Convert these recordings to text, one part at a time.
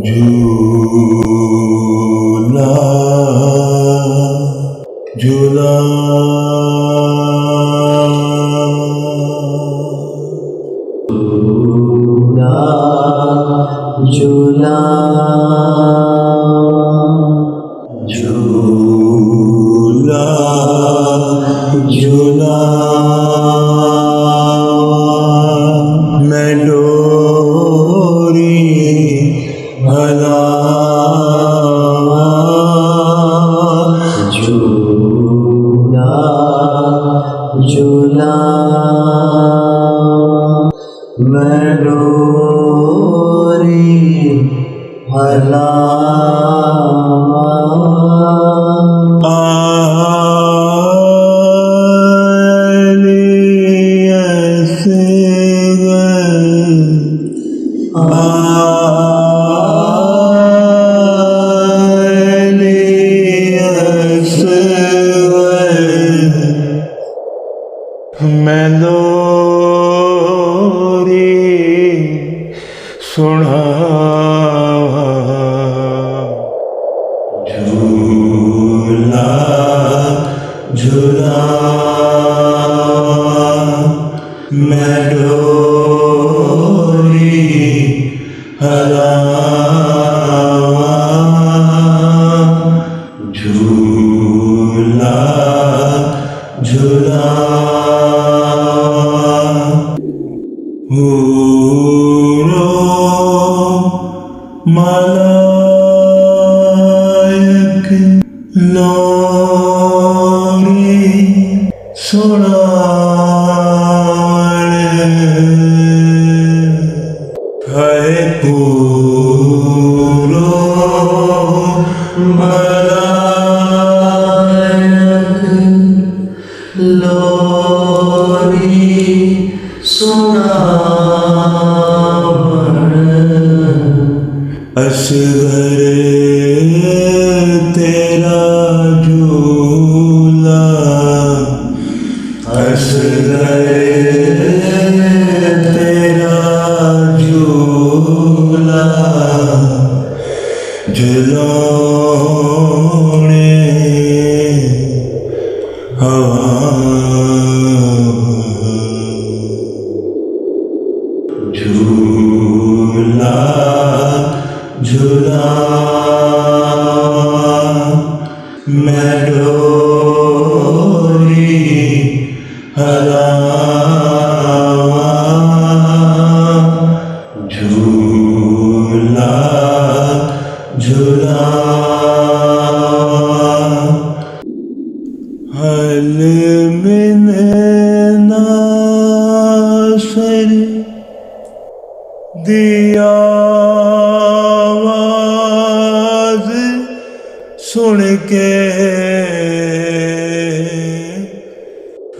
झूला झूला झूला झूला झूला मैं डोरी भला झूला झूला मैं डोरी भला मैं लोरी सुना झूला झूला मैं डोरी हलावा झूला झूला मलायक लोरी सुनावण है पूरो मलायक लोरी सुनावण असगर तेरा झूला असगर तेरा झूला झुलाने हवा झूला झूला मैं डोरी हलावा झूला झूला हल में नासर दिया आवाज सुन के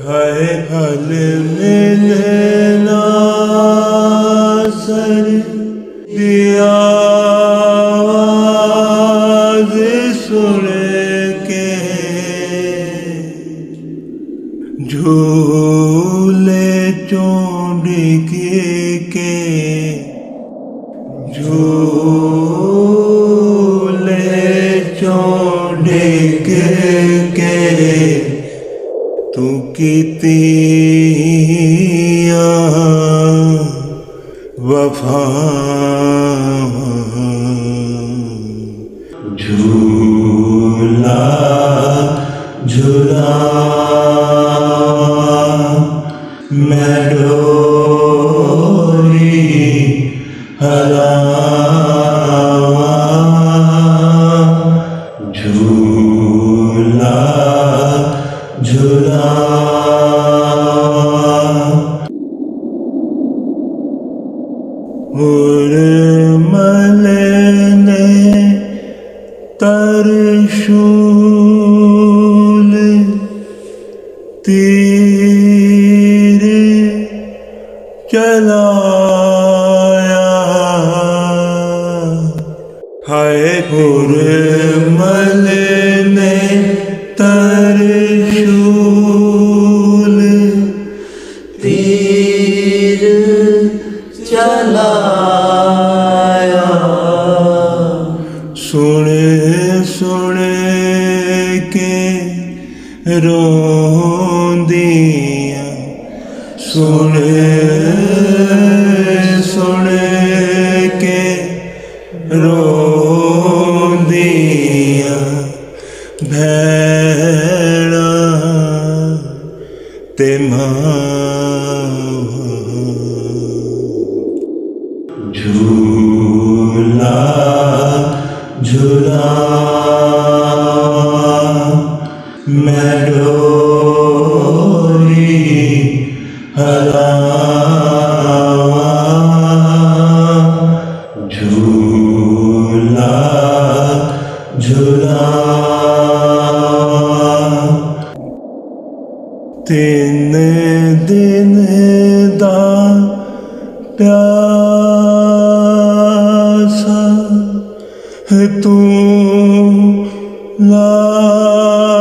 है हल मिलना सर दिया आवाज सुन के झूले चोंड के झूले चोंड के तू कितिया वफा झूला झूला मैं डोरी हलावा झूला झूला उर्मलने तरशूल तीर चलाया हाय उर्मलने तरशूल तीर चलाया सुन सुन के रोंदियां सुन सुन के रोंदियां भैणा ते मावां झूला झूलावां मैं डोरी हलावां झूला झूलावां तीन दिन दा प्यासा तू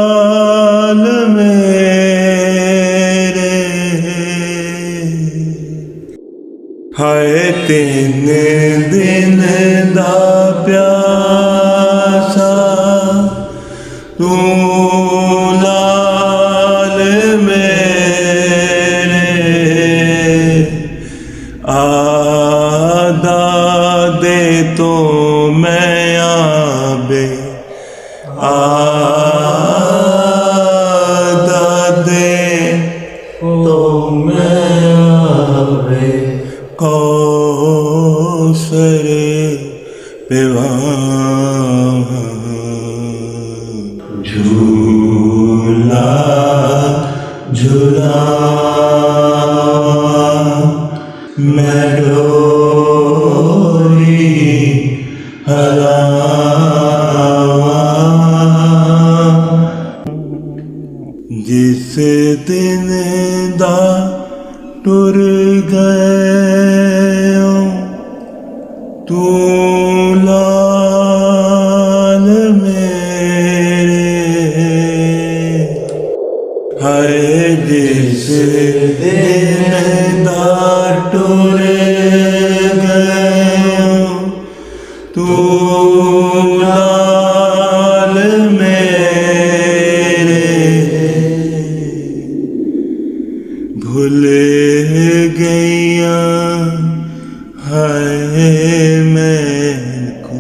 लाल मेरे हाय तीन दिन दा प्यासा तू लाल मेरे आदा दे तो मैं आबे आदा दे तो मैं आवे कौसर पिवां झूला झूलावां मैं डोरी हलावां जिस दिन दा टुर गए तू लाल मेरे हाय जिस दिन दा टुर गए तू लाल मेरे भूल गईया हाय मैनू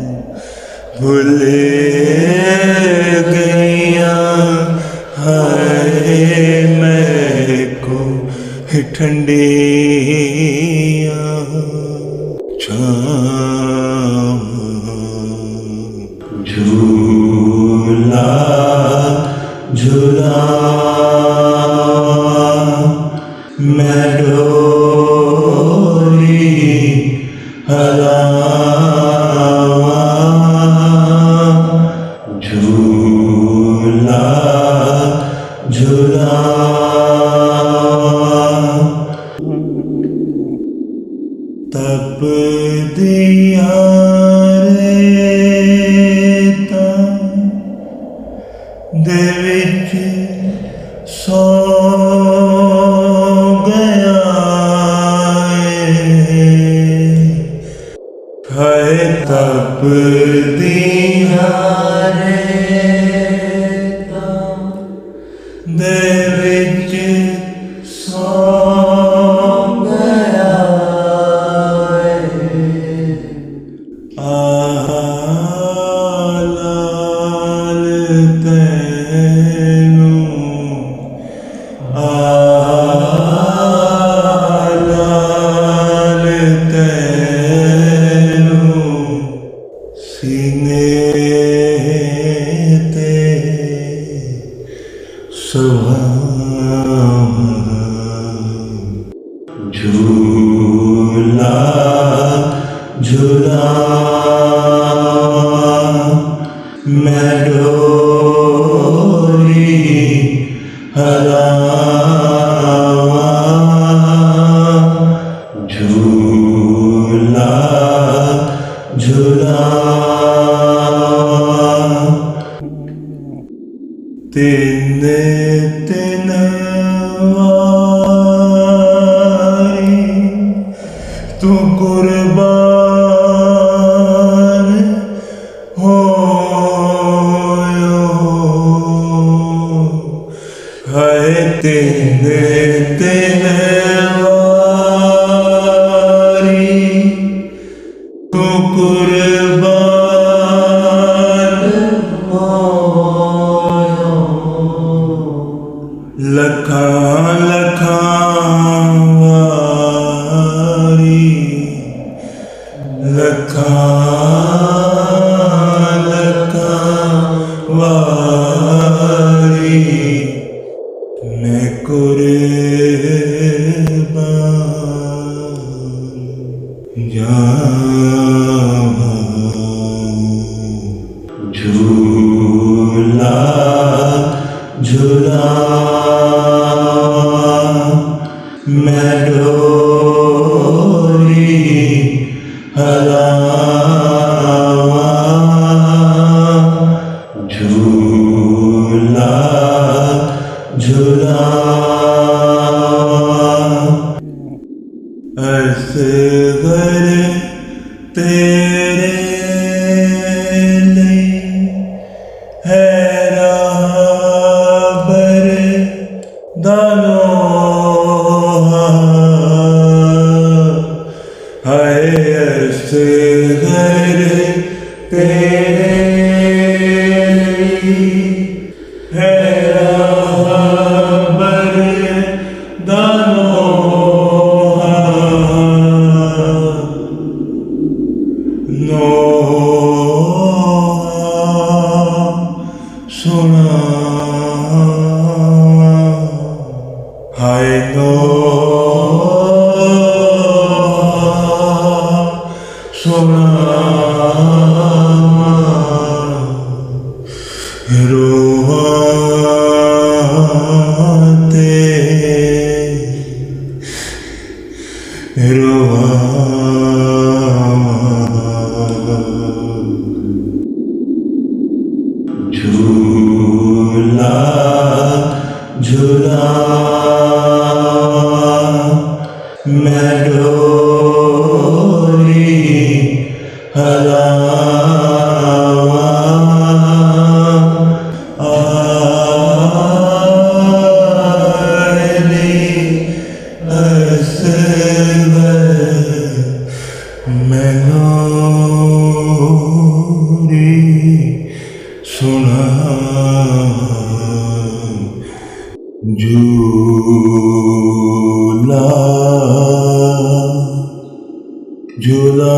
भूल गईया हाय मैनू ठंडिया छावां झूला झूलावां मैं डोरी हलावां झूला झूलावां तप दिया रेता दे विच सौ गया हाय तप दिया रेता दे विच सौ गया लाल तैनू लाल तैनू सीने ते सुहावां झूला झूलावां मैं डोरी हलावां झूला झूलावां तीन तीन वारी तू कुर्बान हो ਹਾਏ ਤਿੰਨ ਤਿੰਨ ਵਾਰੀ ਤੂੰ ਕੁਰਬਾਨ ਹੋਇਆ ਲੱਖਾਂ ਲੱਖਾਂ ਵਾਰੀ ਲੱਖਾਂ ਲੱਖਾਂ ਵਾਰੀ ਮੈਂ ਕੁਰਬਾਨ ਜਾਵਾਂ ਝੂਲਾ ਝੂਲਾ ਮੈਂ ਡੋਰੀ ਹਲਾਵਾਂ ਝੂਲਾ ਝੂਲਾ ਅਸਗਰ ਤੇਰੇ ਲਈ ਹੈ ਰਾਬਰ ਦਾਨੋ ਹਾਏ ਅਸਗਰ ਤੇਰੇ ਲਈ ਹੈ ਰਾਬਰ ਦਾਨੋ ਸੁਣਾ ਹਾਏ ਨੋ ਸੁਣਾ ਰੋਵਾਂਤੇ ਝੂਲਾ ਝੂਲਾ ਮੈਂ ਡੋਰੀ ਹਲਾਵਾਂ ਆਲੀ ਅਸਗਰ ਮੈਨੂਰੀ ਸੁਣਾ ਝੂਲਾ ਝੂਲਾ